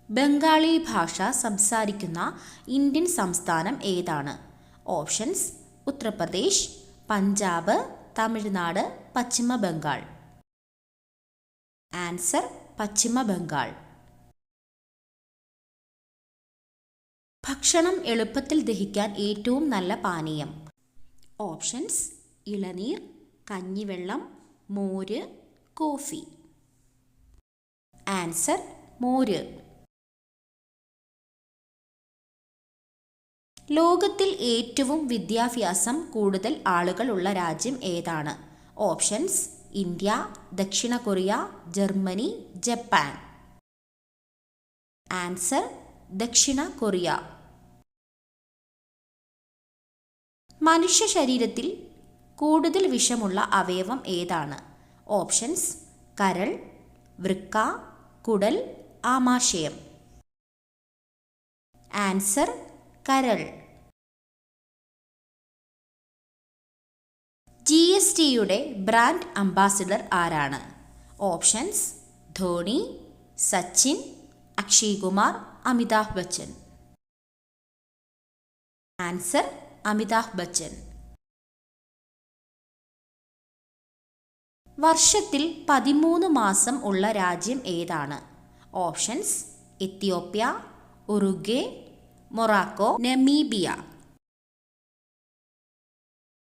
ബംഗാളി ഭാഷ സംസാരിക്കുന്ന ഇന്ത്യൻ സംസ്ഥാനം ഏതാണ്? ഓപ്ഷൻസ്: ഉത്തർപ്രദേശ്, പഞ്ചാബ്, തമിഴ്നാട്, പശ്ചിമ ബംഗാൾ. ആൻസർ: പശ്ചിമ ബംഗാൾ. ഭക്ഷണം എളുപ്പത്തിൽ ദഹിക്കാൻ ഏറ്റവും നല്ല പാനീയം. ഓപ്ഷൻസ്: ഇളനീർ, കഞ്ഞിവെള്ളം, മോര്, കോഫി. ആൻസർ: മോര്. ലോകത്തിൽ ഏറ്റവും വിദ്യാഭ്യാസം കൂടുതൽ ആളുകളുള്ള രാജ്യം ഏതാണ്? ഓപ്ഷൻസ്: ഇന്ത്യ, ദക്ഷിണ കൊറിയ, ജർമ്മനി, ജപ്പാൻ. ആൻസർ: ദക്ഷിണ കൊറിയ. മനുഷ്യ ശരീരത്തിൽ കൂടുതൽ വിഷമുള്ള അവയവം ഏതാണ്? ഓപ്ഷൻസ്: കരൾ, വൃക്ക, കുടൽ, ആമാശയം. ആൻസർ: കരൾ. GSTയുടെ ബ്രാൻഡ് അംബാസിഡർ ആരാണ്? ഓപ്ഷൻസ്: ധോണി, സച്ചിൻ, അക്ഷയ് കുമാർ, അമിതാഭ് ബച്ചൻ. ആൻസർ: അമിതാഭ് ബച്ചൻ. വർഷത്തിൽ 13 മാസം ഉള്ള രാജ്യം ഏതാണ്? Options: Ethiopia, Uruguay, Morocco, Namibia.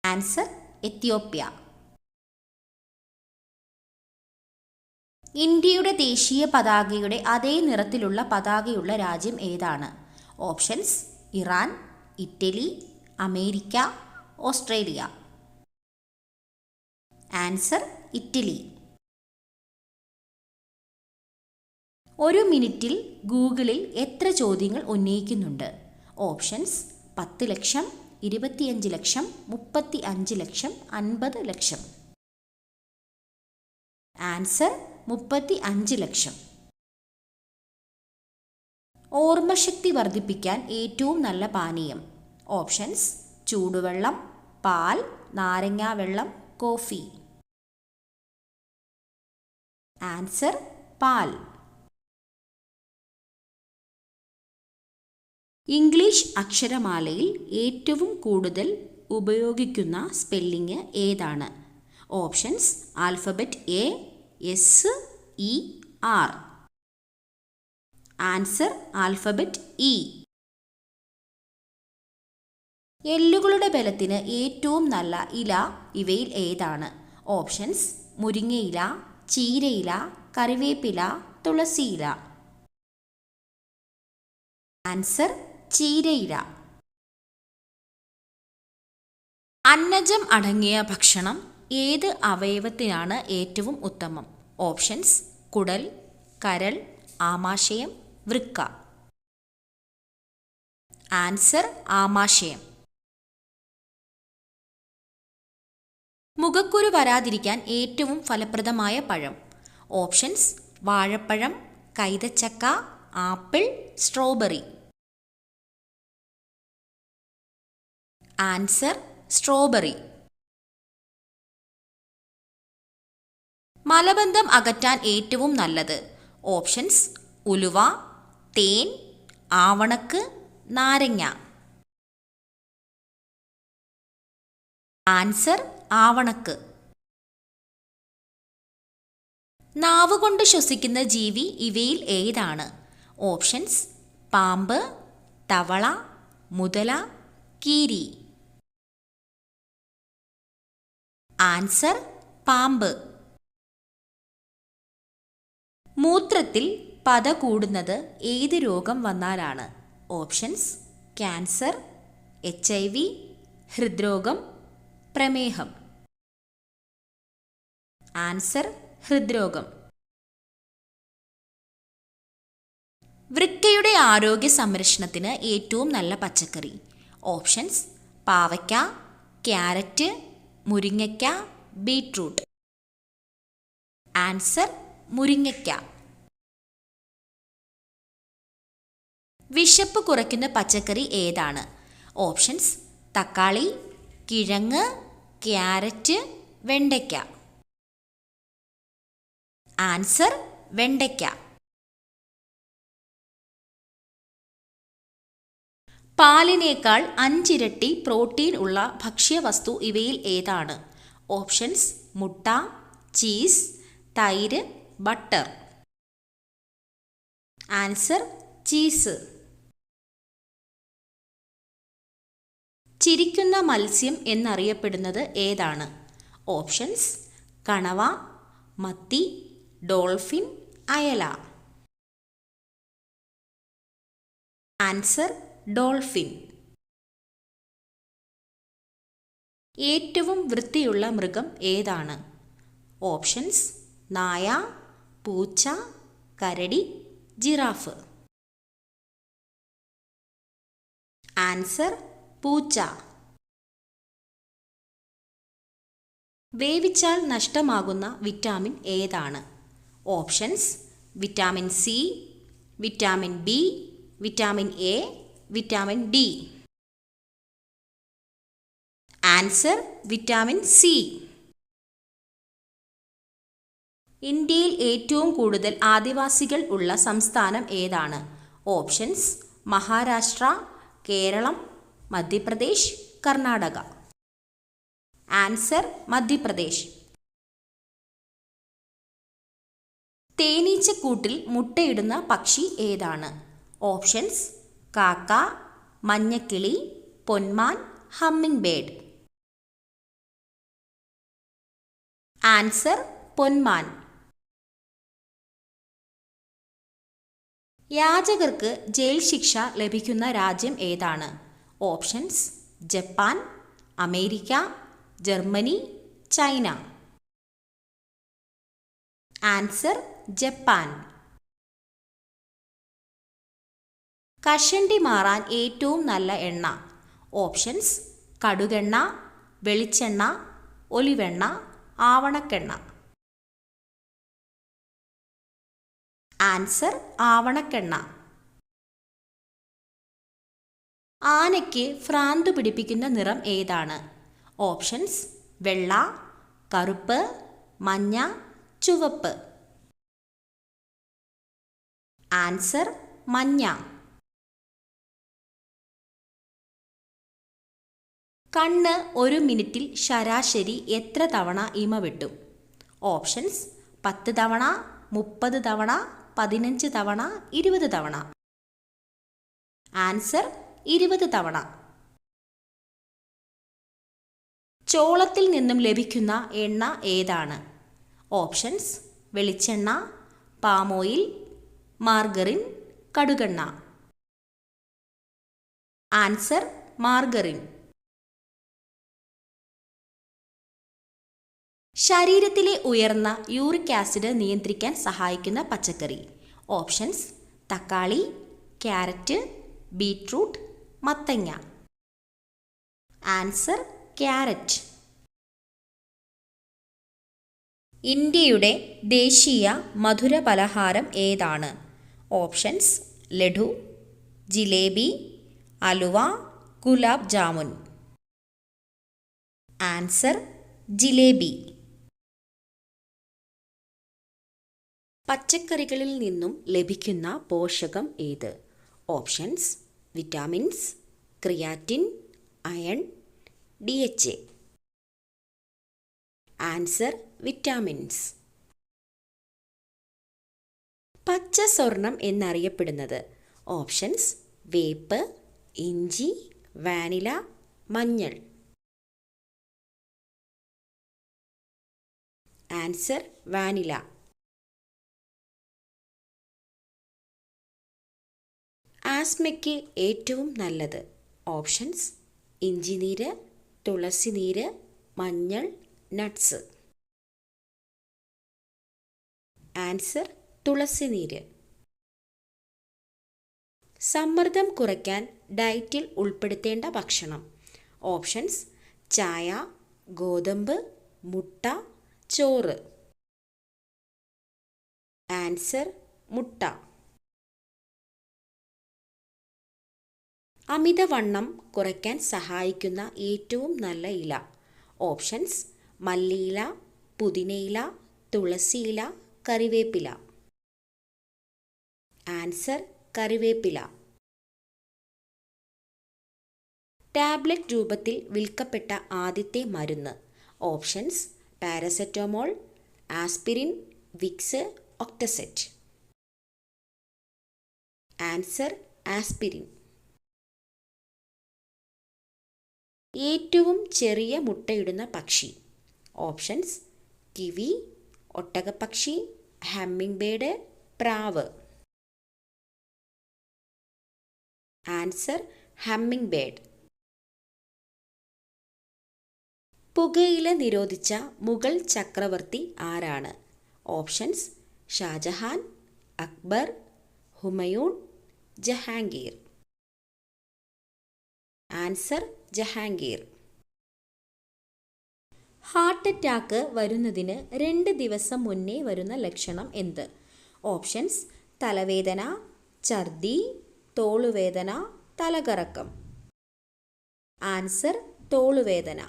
Answer: Ethiopia. ഇന്ത്യയുടെ ദേശീയ പതാകയുടെ അതേ നിറത്തിലുള്ള പതാകയുള്ള രാജ്യം ഏതാണ്? Options: Iran, Italy, America, Australia. Answer: Italy. ഒരു മിനിറ്റിൽ ഗൂഗിളിൽ എത്ര ചോദ്യങ്ങൾ ഉന്നയിക്കുന്നുണ്ട്? ഓപ്ഷൻസ്: 10 ലക്ഷം, 25 ലക്ഷം, 35 ലക്ഷം, 50 ലക്ഷം. ആൻസർ: 35 ലക്ഷം. ഓർമ്മശക്തി വർദ്ധിപ്പിക്കാൻ ഏറ്റവും നല്ല പാനീയം. ഓപ്ഷൻസ്: ചൂടുവെള്ളം, പാൽ, നാരങ്ങാവെള്ളം, കോഫി. ആൻസർ: പാൽ. ഇംഗ്ലീഷ് അക്ഷരമാലയിൽ ഏറ്റവും കൂടുതൽ ഉപയോഗിക്കുന്ന സ്പെല്ലിംഗ് ഏതാണ്? Options: alphabet A, S, E, R. Answer: alphabet E. എല്ലുകളുടെ ബലത്തിന് ഏറ്റവും നല്ല ഇല ഇവയിൽ ഏതാണ്? ഓപ്ഷൻസ്: മുരിങ്ങയില, ചീരയില, കറിവേപ്പില, തുളസിയില. ആൻസർ: ചീരയില. അന്നജം അടങ്ങിയ ഭക്ഷണം ഏത് അവയവത്തിനാണ് ഏറ്റവും ഉത്തമം? ഓപ്ഷൻസ്: കുടൽ, കരൾ, ആമാശയം, വൃക്ക. ആൻസർ: ആമാശയം. മുഖക്കുരു വരാതിരിക്കാൻ ഏറ്റവും ഫലപ്രദമായ പഴം. ഓപ്ഷൻസ്: വാഴപ്പഴം, കൈതച്ചക്ക, ആപ്പിൾ, സ്ട്രോബെറി. Answer: strawberry. മലബന്ധം അകറ്റാൻ ഏറ്റവും നല്ലത്. ഓപ്ഷൻസ്: ഉലുവ, തേൻ, ആവണക്ക്, നാരങ്ങ. ആൻസർ: ആവണക്ക്. നാവുകൊണ്ട് ശ്വസിക്കുന്ന ജീവി ഇവയിൽ ഏതാണ്? ഓപ്ഷൻസ്: പാമ്പ്, തവള, മുതല, കീരി. ആൻസർ: പാമ്പ്. മൂത്രത്തിൽ പത കൂടുന്നത് ഏത് രോഗം വന്നാലാണ്? ഓപ്ഷൻസ്: ക്യാൻസർ, HIV, ഹൃദ്രോഗം, പ്രമേഹം. ആൻസർ: ഹൃദ്രോഗം. വൃക്കയുടെ ആരോഗ്യ സംരക്ഷണത്തിന് ഏറ്റവും നല്ല പച്ചക്കറി. ഓപ്ഷൻസ്: പാവയ്ക്ക, ക്യാരറ്റ്, മുരിങ്ങയ്ക്ക, ബീട്രൂട്ട്. ആൻസർ: മുരിങ്ങയ്ക്ക. വിശപ്പ് കുറയ്ക്കുന്ന പച്ചക്കറി ഏതാണ്? ഓപ്ഷൻസ്: തക്കാളി, കിഴങ്ങ്, ക്യാരറ്റ്, വെണ്ടയ്ക്ക. ആൻസർ: വെണ്ടയ്ക്ക. പാലിനേക്കാൾ 5 ഇരട്ടി പ്രോട്ടീൻ ഉള്ള ഭക്ഷ്യവസ്തു ഇവയിൽ ഏതാണ്? ഓപ്ഷൻസ്: മുട്ട, ചീസ്, തൈര്, ബട്ടർ. Answer: cheese. ചിരിക്കുന്ന മത്സ്യം എന്നറിയപ്പെടുന്നത് ഏതാണ്? ഓപ്ഷൻസ്: കണവ, മത്തി, ഡോൾഫിൻ, അയല. Answer: dolphin. ഏറ്റവും വൃത്തിയുള്ള മൃഗം ഏതാണ്? ഓപ്ഷൻസ്: നായ, പൂച്ച, കരടി, ജിറാഫ്. ആൻസർ: പൂച്ച. വേവിച്ചാൽ നഷ്ടമാകുന്ന വിറ്റാമിൻ ഏതാണ്? Options: vitamin C, vitamin B, vitamin A, vitamin D. Answer: vitamin C. ഇന്ത്യയിൽ ഏറ്റവും കൂടുതൽ ആദിവാസികൾ ഉള്ള സംസ്ഥാനം ഏതാണ്? ഓപ്ഷൻസ്: മഹാരാഷ്ട്ര, കേരളം, മധ്യപ്രദേശ്, കർണാടക. ആൻസർ: മധ്യപ്രദേശ്. തേനീച്ചക്കൂട്ടിൽ മുട്ടയിടുന്ന പക്ഷി ഏതാണ്? ഓപ്ഷൻസ്: കാക്ക, മഞ്ഞക്കിളി, പൊന്മാൻ, ഹമ്മിങ് ബേർഡ്. ആൻസർ: പൊന്മാൻ. യാചകർക്ക് ജയിൽ ശിക്ഷ ലഭിക്കുന്ന രാജ്യം ഏതാണ്? Options: Japan, America, Germany, China. Answer: Japan. കഷണ്ടി മാറാൻ ഏറ്റവും നല്ല എണ്ണ. ഓപ്ഷൻസ്: കടുകെണ്ണ, വെളിച്ചെണ്ണ, ഒലിവെണ്ണ, ആവണക്കെണ്ണ. ആൻസർ: ആവണക്കെണ്ണ. ആനയ്ക്ക് ഭ്രാന്ത് പിടിപ്പിക്കുന്ന നിറം ഏതാണ്? ഓപ്ഷൻസ്: വെള്ള, കറുപ്പ്, മഞ്ഞ, ചുവപ്പ്. ആൻസർ: മഞ്ഞ. കണ്ണ് ഒരു മിനിറ്റിൽ ശരാശരി എത്ര തവണ ഇമ വെട്ടും? ഓപ്ഷൻസ്: 10 തവണ, 30 തവണ, 15 തവണ, 20 തവണ. ആൻസർ: 20 തവണ. ചോളത്തിൽ നിന്നും ലഭിക്കുന്ന എണ്ണ ഏതാണ്? ഓപ്ഷൻസ്: വെളിച്ചെണ്ണ, palm oil, margarine, കടുകെണ്ണ. Answer: margarine. ശരീരത്തിലെ ഉയർന്ന യൂറിക് ആസിഡ് നിയന്ത്രിക്കാൻ സഹായിക്കുന്ന പച്ചക്കറി. ഓപ്ഷൻസ്: തക്കാളി, ക്യാരറ്റ്, ബീറ്റ്റൂട്ട്, മത്തങ്ങ. Answer: carrot. ഇന്ത്യയുടെ ദേശീയ മധുര പലഹാരം ഏതാണ്? ഓപ്ഷൻസ്: ലഡു, ജിലേബി, അലുവ, ഗുലാബ് ജാമുൻ. ആൻസർ: ജിലേബി. പച്ചക്കറികളിൽ നിന്നും ലഭിക്കുന്ന പോഷകം ഏത്? Options: vitamins, creatine, iron, DHA. Answer: vitamins. പച്ച സ്വർണം എന്നറിയപ്പെടുന്നത്. ഓപ്ഷൻസ്: വേപ്പ്, ഇഞ്ചി, വാനില, മഞ്ഞൾ. Answer: vanilla. ആസ്മയ്ക്ക് ഏറ്റവും നല്ലത്. ഓപ്ഷൻസ്: ഇഞ്ചിനീര്, തുളസിനീര്, മഞ്ഞൾ, നട്ട്സ്. ആൻസർ: തുളസിനീര്. സമ്മർദ്ദം കുറയ്ക്കാൻ ഡയറ്റിൽ ഉൾപ്പെടുത്തേണ്ട ഭക്ഷണം. ഓപ്ഷൻസ്: ചായ, ഗോതമ്പ്, മുട്ട, ചോറ്. ആൻസർ: മുട്ട. അമിതവണ്ണം കുറയ്ക്കാൻ സഹായിക്കുന്ന ഏറ്റവും നല്ല ഇല. ഓപ്ഷൻസ്: മല്ലിയില, പുതിനയില, തുളസിയില, കറിവേപ്പില. ആൻസർ: കറിവേപ്പില. ടാബ്ലറ്റ് രൂപത്തിൽ വിൽക്കപ്പെട്ട ആദ്യത്തെ മരുന്ന്? ഓപ്ഷൻസ്: പാരസെറ്റമോൾ, ആസ്പിരിൻ, വിക്സ്, ഒക്ടസെറ്റ്. Answer: aspirin. ഏറ്റവും ചെറിയ മുട്ടയിടുന്ന പക്ഷി? ഓപ്ഷൻസ്: കിവി, ഒട്ടകപ്പക്ഷി, ഹമ്മിങ് ബേർഡ്, പ്രാവ്. Answer: humming bird. പുകയില നിരോധിച്ച മുഗൾ ചക്രവർത്തി ആരാണ്? Options: Shah Jahan, Akbar, Humayun, Jahangir. Answer: Jahangir. Heart attack വരുന്നതിന് 2 ദിവസം മുന്നേ വരുന്ന ലക്ഷണം എന്ത്? ഓപ്ഷൻസ്: തലവേദന, ഛർദി, തോളുവേദന, തലകറക്കം. ആൻസർ: തോളുവേദന.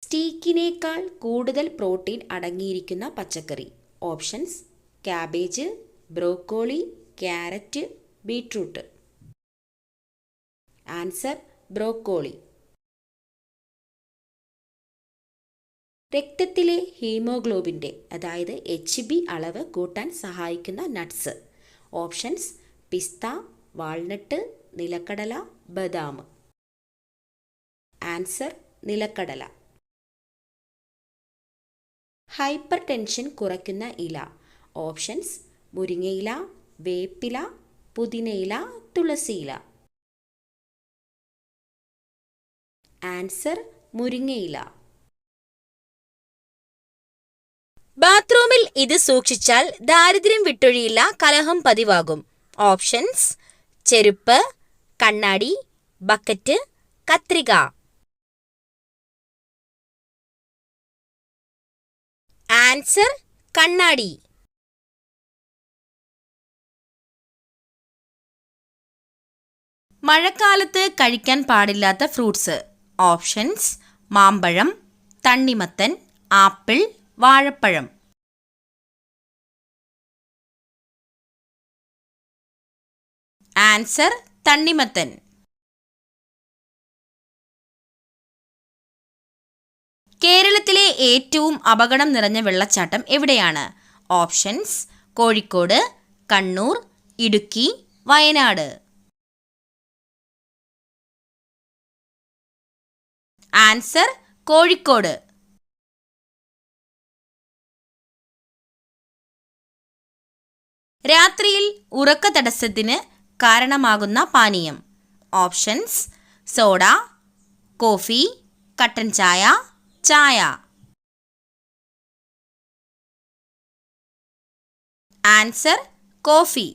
സ്റ്റീക്കിനേക്കാൾ കൂടുതൽ പ്രോട്ടീൻ അടങ്ങിയിരിക്കുന്ന പച്ചക്കറി? Options: cabbage, broccoli, carrot, beetroot. Answer: broccoli. രക്തത്തിലെ ഹീമോഗ്ലോബിൻ്റെ അതായത് HB അളവ് കൂട്ടാൻ സഹായിക്കുന്ന നട്ട്സ്? ഓപ്ഷൻസ്: പിസ്ത, വാൾനട്ട്, നിലക്കടല, ബദാം. ആൻസർ: നിലക്കടല. ഹൈപ്പർ ടെൻഷൻ കുറയ്ക്കുന്ന ഇല? ഓപ്ഷൻസ്: മുരിങ്ങയില, വേപ്പില, പുതിനയില, തുളസിയില. ആൻസർ: മുരിങ്ങയില. ബാത്റൂമിൽ ഇത് സൂക്ഷിച്ചാൽ ദാരിദ്ര്യം വിട്ടൊഴിയില്ല, കലഹം പതിവാകും. ഓപ്ഷൻസ്: ചെരുപ്പ്, കണ്ണാടി, ബക്കറ്റ്, കത്രിക. ആൻസർ: കണ്ണാടി. മഴക്കാലത്ത് കഴിക്കാൻ പാടില്ലാത്ത ഫ്രൂട്ട്സ്? ഓപ്ഷൻസ്: മാമ്പഴം, തണ്ണിമത്തൻ, ആപ്പിൾ, വാഴപ്പഴം. ആൻസർ: തണ്ണിമത്തൻ. കേരളത്തിലെ ഏറ്റവും അപകടം നിറഞ്ഞ വെള്ളച്ചാട്ടം എവിടെയാണ്? ഓപ്ഷൻസ്: കോഴിക്കോട്, കണ്ണൂർ, ഇടുക്കി, വയനാട്. ആൻസർ: കോഴിക്കോട്. രാത്രിയിൽ ഉറക്ക തടസ്സത്തിന് കാരണമാകുന്ന പാനീയം? ഓപ്ഷൻസ്: സോഡ, കോഫി, കട്ടൻ ചായ, ചായ. Answer: coffee.